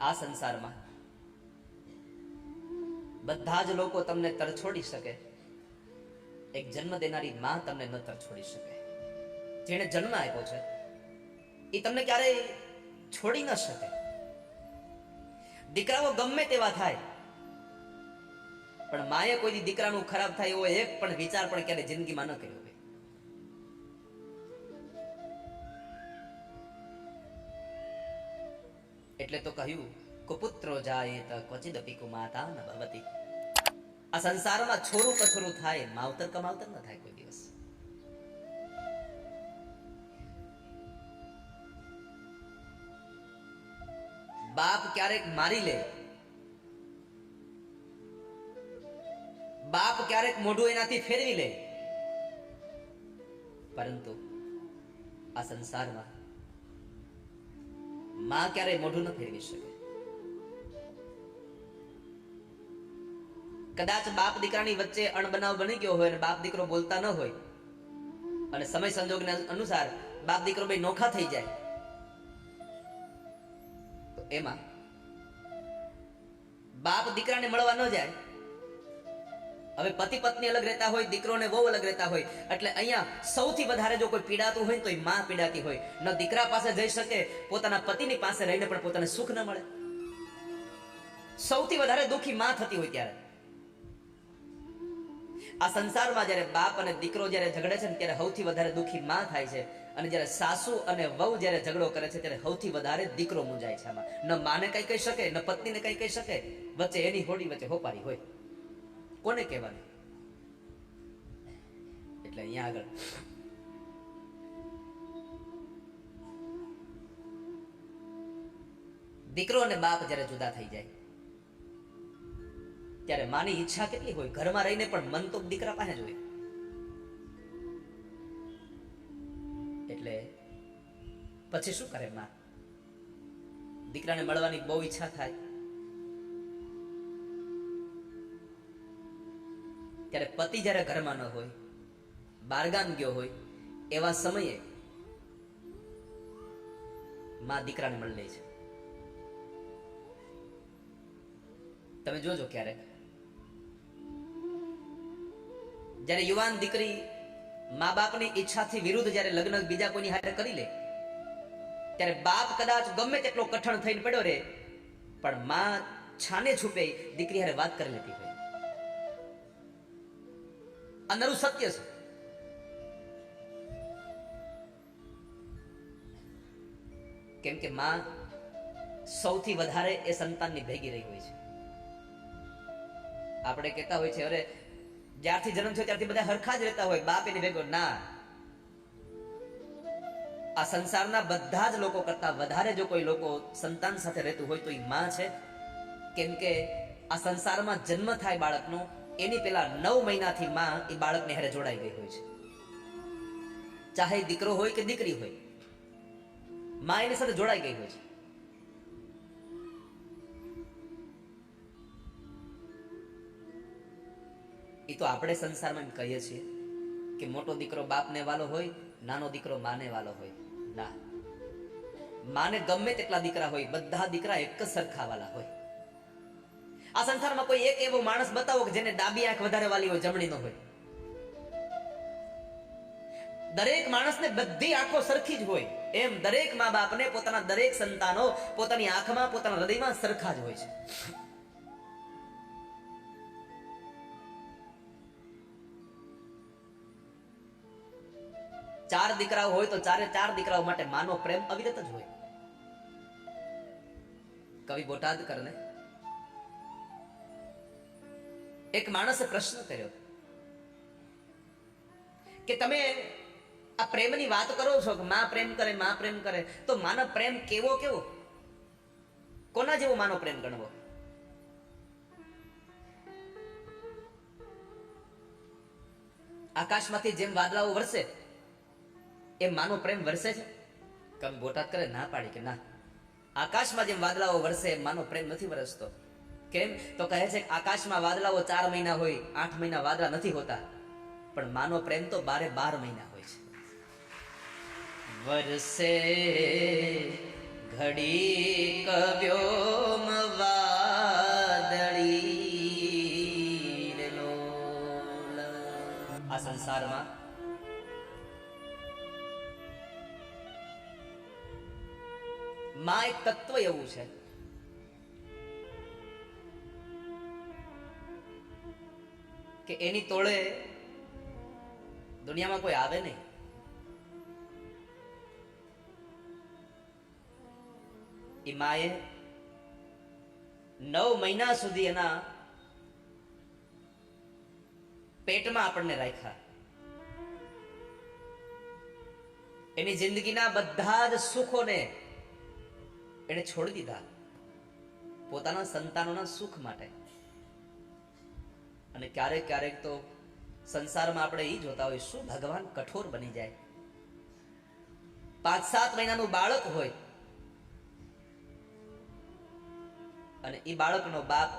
આ સંસારમાં બધા જ લોકો તમને તરછોડી શકે, એક જન્મ દેનારી માં તમને ન તરછોડી શકે. જેણે જન્મ આપ્યો છે એ તમને ક્યારેય છોડી ન શકે. દીકરાઓ ગમે તેવા થાય, પણ માએ કોઈ દીકરાનું ખરાબ થાય એવો એક પણ વિચાર પણ ક્યારે જિંદગીમાં ન કર્યો હોય. એટલે તો કહ્યું કુપુત્રો જાયેત ક્વચિદપી કુમાતા ન ભવતિ. આ સંસારમાં છોરું કછોરું થાય, માવતર કમાવતર ન થાય કોઈ દિવસ. બાપ ક્યારેક મારી લે, બાપ ક્યારેક મોઢું એનાથી ફેરવી લે, પરંતુ આ સંસારમાં માં ક્યારેય મોઢું ન ફેરવી શકે. કદાચ બાપ દીકરાની વચ્ચે અણબનાવ બની ગયો હોય અને બાપ દીકરો બોલતા ન હોય અને સમય સંજોગને અનુસાર બાપ દીકરો બે નોખા થઈ જાય, તો એમાં બાપ દીકરાને મળવા ન જાય. હવે પતિ પત્ની અલગ રહેતા હોય, દીકરો ને વહુ અલગ રહેતા હોય, એટલે અહીંયા સૌથી વધારે જો કોઈ પીડાતું હોય તો એ માં પીડાતી હોય. ન દીકરા પાસે જઈ શકે, પોતાના પતિની પાસે રહીને પણ પોતાને સુખ ન મળે. સૌથી વધારે દુઃખી માં થતી હોય ત્યારે. આ સંસારમાં જ્યારે બાપ અને દીકરો જ્યારે ઝઘડે છે ને ત્યારે સૌથી વધારે દુઃખી માં થાય છે, અને જ્યારે સાસુ અને વહુ જ્યારે ઝઘડો કરે છે ત્યારે સૌથી વધારે દીકરો મૂંઝાય છે. આમાં ન માને કઈ કહી શકે, ન પત્નીને કઈ કહી શકે, વચ્ચે એની હોડી વચ્ચે હોપારી હોય, કોને કહેવાનું? એટલે અહીંયા આગળ દીકરો અને બાપ જ્યારે જુદા થઈ જાય ત્યારે માની ઈચ્છા કેટલી હોય, ઘરમાં રહીને પણ મન તો દીકરા પાસે જ હોય. એટલે પછી શું કરે માં? દીકરાને મળવાની બહુ ઈચ્છા થાય ત્યારે પતિ જ્યારે ઘરમાં ન હોય, બારગામ ગયો હોય, એવા સમયે માં દીકરાને મળી લે છે. તમે જોજો ક્યારેક જ્યારે યુવાન દીકરી મા બાપની ઈચ્છાથી વિરુદ્ધ જ્યારે લગ્ન બીજા કોઈની હારે કરી લે ત્યારે બાપ કદાચ ગમે તેટલો કઠણ થઈને પડ્યો રે, પણ માં છાને છુપે દીકરી હારે વાત કરી લેતી હોય. આ નરું સત્ય છે. કેમ કે માં સૌથી વધારે એ સંતાનની ભેગી રહી હોય છે. આપણે કહેતા હોય છે અરે જ્યારથી જન્મ થયો ત્યારથી બધા હરખા જ રહેતા હોય, બાપ એની ભેગો. ના, આ સંસારના બધા જ લોકો કરતા વધારે જો કોઈ લોકો સંતાન સાથે રહેતું હોય તો એ માં છે. કેમ કે આ સંસારમાં જન્મ થાય બાળકનો એની પેલા 9 મહિનાથી માં એ બાળકની હારે જોડાઈ ગઈ હોય છે. ચાહે દીકરો હોય કે દીકરી હોય, માં એની સાથે જોડાઈ ગઈ હોય છે. એ તો આપણે સંસારમાં એમ કહીએ છીએ કે મોટો દીકરો બાપને વાલો હોય, નાનો દીકરો માને વાલો હોય. ના, માને ગમે તેટલા દીકરા હોય, બધા દીકરા એક જ સરખા વાલા હોય. આ સંસારમાં કોઈ એક એવો માણસ બતાવો કે જેને ડાબી આંખ વધારે વાલી હોય, જમણી ન હોય. દરેક માણસને બધી આંખો સરખી જ હોય. એમ દરેક મા બાપને પોતાના દરેક સંતાનો પોતાની આંખમાં, પોતાના હૃદયમાં સરખા જ હોય છે. ચાર દીકરાઓ હોય તો ચારે ચાર દીકરાઓ માટે માનો પ્રેમ અવિરત જ હોય. કવિ બોટાદકરને એક માણસે પ્રશ્ન કર્યો કે તમે આ પ્રેમની વાત કરો છો કે માં પ્રેમ કરે, માં પ્રેમ કરે, તો માનો પ્રેમ કેવો કેવો, કોના જેવો માનો પ્રેમ ગણવો? આકાશમાંથી જેમ વાદળાઓ વરસે એમ માનો પ્રેમ વરસે છે? કવિ બોટાદકરે ના પાડી કે ના, આકાશમાં જેમ વાદળાઓ વરસે એમ માનો પ્રેમ નથી વરસતો. કેમ? તો કહે છે કે આકાશમાં વાદળાઓ 4 મહિના હોય, 8 મહિના વાદળા નથી હોતા, પણ માનો પ્રેમ તો 12 મહિના હોય છે. વરસે ઘડી કવ્યો સંસારમાં માં એક તત્વ એવું છે કે એની તોળે દુનિયામાં કોઈ આવે નહીં. એ માએ 9 મહિના સુધી એના પેટમાં આપણને રાખ્યા. એની જિંદગીના બધા જ સુખોને એને છોડી દીધા પોતાના સંતાનોના સુખ માટે. અને ક્યારેક ક્યારેક તો સંસારમાં આપણે એ જોતા હોય, શું ભગવાન કઠોર બની જાય. 5-7 મહિનાનું બાળક હોય અને એ બાળકનો બાપ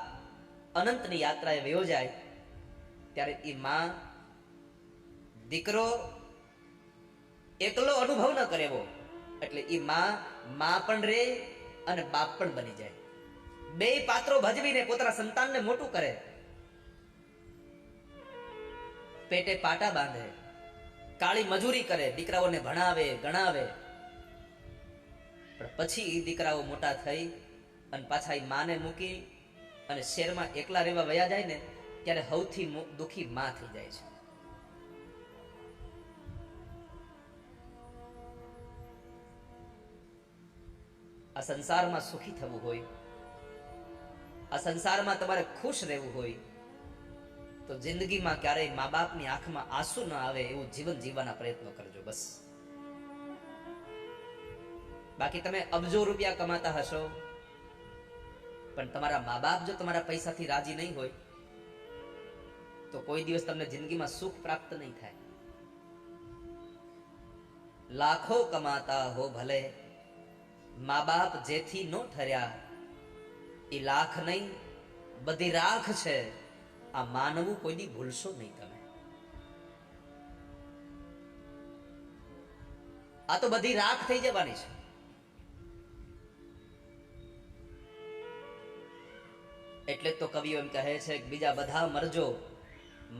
અનંતની યાત્રાએ વયો જાય, ત્યારે એ માં દીકરો એકલો અનુભવ ન કરે એવો, એટલે એ માં પણ રે અને બાપ પણ બની જાય. 2 પાત્રો ભજવીને પોતાના સંતાનને મોટું કરે. પેટે પાટા બાંધે, કાળી મજૂરી કરે, દીકરાઓને ભણાવે ગણાવે. પણ પછી એ દીકરાઓ મોટા થઈ અને પાછા એ માને મૂકી અને શહેરમાં એકલા રહેવા વયા જાય ને, ત્યારે સૌથી દુખી માં થઈ જાય છે. આ સંસારમાં સુખી થવું હોય, આ સંસારમાં તમારે ખુશ રહેવું હોય, તો જિંદગીમાં ક્યારેય મા બાપની આંખમાં આંસુ ન આવે એવું જીવન જીવવાના પ્રયત્નો કરજો બસ. બાકી તમે અબજો રૂપિયા કમાતા હશો, પણ તમારા મા બાપ જો તમારા પૈસાથી રાજી નહીં હોય તો કોઈ દિવસ તમને જિંદગીમાં સુખ પ્રાપ્ત નહીં થાય. લાખો કમાતા હો ભલે, મા બાપ જેથી નો ઠર્યા, એ લાખ નહીં બધી રાખ છે. આ માનવું કોઈ દી ભૂલશો નહીં તમે. આ તો બધી રાખ થઈ જવાની છે. એટલે તો કવિઓ એમ કહે છે કે બીજા બધા મરજો,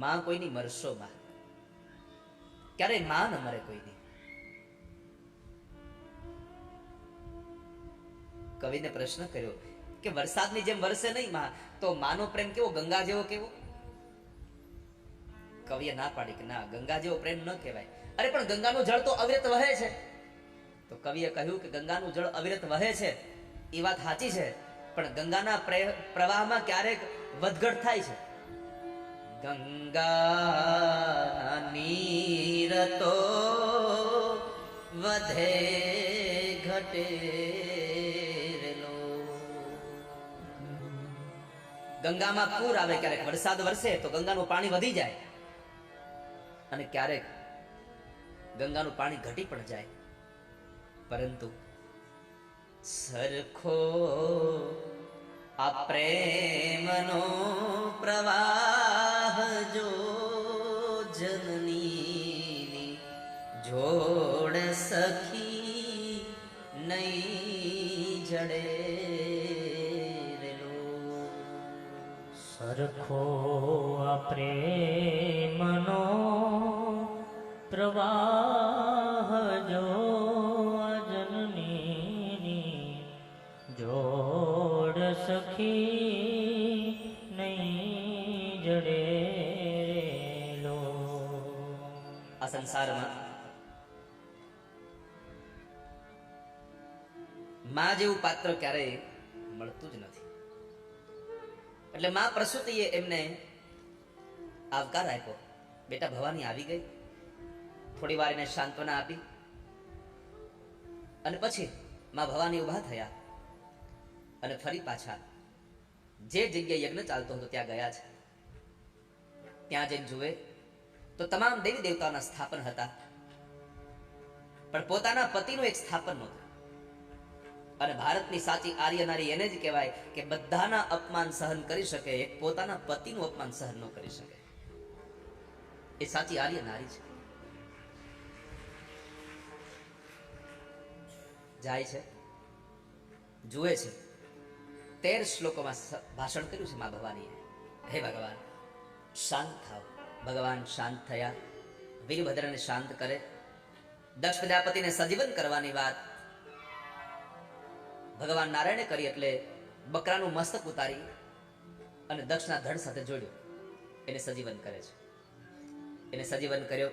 માં કોઈની મરશો માં. ક્યારેય માં ન મરે કોઈની. કવિને પ્રશ્ન કર્યો કે વરસાદની જેમ વરસે નહીં માં, તો માનો પ્રેમ કેવો, ગંગા જેવો કેવો? કવિએ ના પાડી કે ના, ગંગા જેવો પ્રેમ ન કહેવાય. અરે પણ ગંગાનું જળ તો અવિરત વહે છે. તો કવિએ કહ્યું કે ગંગાનું જળ અવિરત વહે છે એ વાત સાચી છે, પણ ગંગાના પ્રવાહમાં ક્યારેક વધઘટ થાય છે. ગંગા નીર તો વધે ઘટે, ગંગામાં પૂર આવે, ક્યારેક વરસાદ વરસે તો ગંગાનું પાણી વધી જાય અને ક્યારેક ગંગાનું પાણી ઘટી પણ જાય. પરંતુ સરખો આ પ્રેમનો પ્રવાહ જો જનની જોડ સખી નહીં જડે. સરખો આ પ્રેમનો પ્રવાહ જો જનની જોડ સખી નહીં જડેલો. આ સંસારમાં માં જેવું પાત્ર ક્યારેય મળતું જ નથી. એટલે માં પ્રસૂતિએ એમને આવકાર આપ્યો. બેટા ભવાની આવી ગઈ. થોડી વાર એને સાંત્વના આપી અને પછી માં ભવાની ઉભા થયા અને ફરી પાછા જે જગ્યાએ યજ્ઞ ચાલતો હતો ત્યાં ગયા છે. ત્યાં જઈને જુએ તો તમામ દેવી દેવતાઓના સ્થાપન હતા, પણ પોતાના પતિનું એક સ્થાપન નહોતું. અને ભારતની સાચી આર્ય નારી એને જ કહેવાય કે બધાના અપમાન સહન કરી શકે, એક પોતાના પતિનું અપમાન સહન ન કરી શકે. એ સાચી આર્ય નારી છે. જાય છે, જુએ છે. 13 શ્લોકોમાં ભાષણ કર્યું છે મા ભવાનીએ. હે ભગવાન શાંત થાવ. ભગવાન શાંત થયા વીરભદ્રને શાંત કરે. દક્ષ પ્રજાપતિને સજીવન કરવાની વાત ભગવાન નારાયણે કરી એટલે બકરાનું મસ્તક ઉતારી અને દક્ષના ધડ સાથે જોડ્યું. એને સજીવન કરે છે. એને સજીવન કર્યો.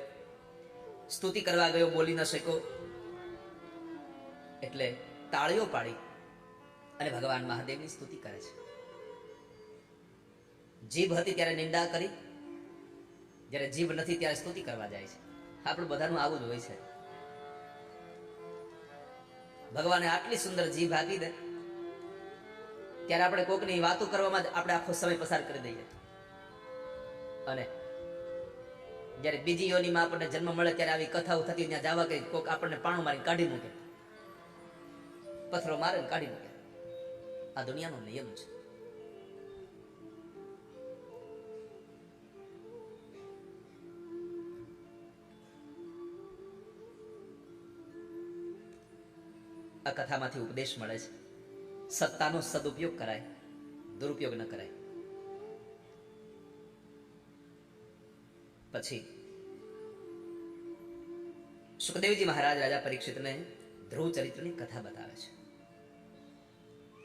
સ્તુતિ કરવા ગયો, બોલી ન શક્યો એટલે તાળીઓ પાડી અને ભગવાન મહાદેવની સ્તુતિ કરે છે. જીભ હતી ત્યારે નિંદા કરી, જ્યારે જીભ નથી ત્યારે સ્તુતિ કરવા જાય છે. આપણું બધાનું આવું જ હોય છે. ભગવાને આટલી સુંદર જીભ આપી દે ત્યારે આપણે કોકની વાતો કરવામાં જ આપણે આખો સમય પસાર કરી દઈએ. અને જ્યારે બીજી યોનીમાં આપણને જન્મ મળે ત્યારે આવી કથાઓ થતી, ત્યાં જવા કે કોક આપણને પાણું મારીને કાઢી મૂકે, પથ્થરો મારે ને કાઢી મૂકે. આ દુનિયાનો નિયમ છે. આ કથામાંથી ઉપદેશ મળે છે. સત્તાનો સદુપયોગ કરાય, દુરુપયોગ ન કરાય. પછી સુખદેવજી મહારાજ રાજા પરીક્ષિતને ધ્રુવ ચરિત્રની કથા બતાવે છે.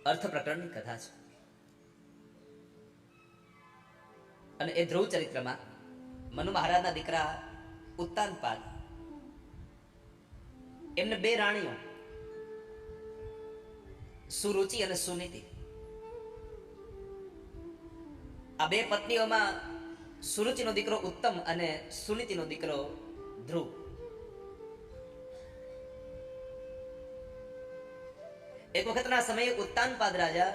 અર્થ પ્રકરણની કથા છે. અને એ ધ્રુવ ચરિત્રમાં મનુ મહારાજના દીકરા ઉત્તાનપાદ, એમને બે રાણીઓ સુરુચિ અને સુનીતિ. આ બે પત્નીઓમાં સુરુચિનો દીકરો ઉત્તમ અને સુનીતિનો દીકરો ધ્રુવ. એક વખતના સમયે ઉત્તાનપાદ રાજા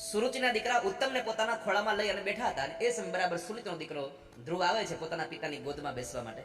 સુરુચિના દીકરા ઉત્તમને પોતાના ખોળામાં લઈ અને બેઠા હતા. અને એ સમય બરાબર સુનીતિનો દીકરો ધ્રુવ આવે છે પોતાના પિતાની ગોદમાં બેસવા માટે.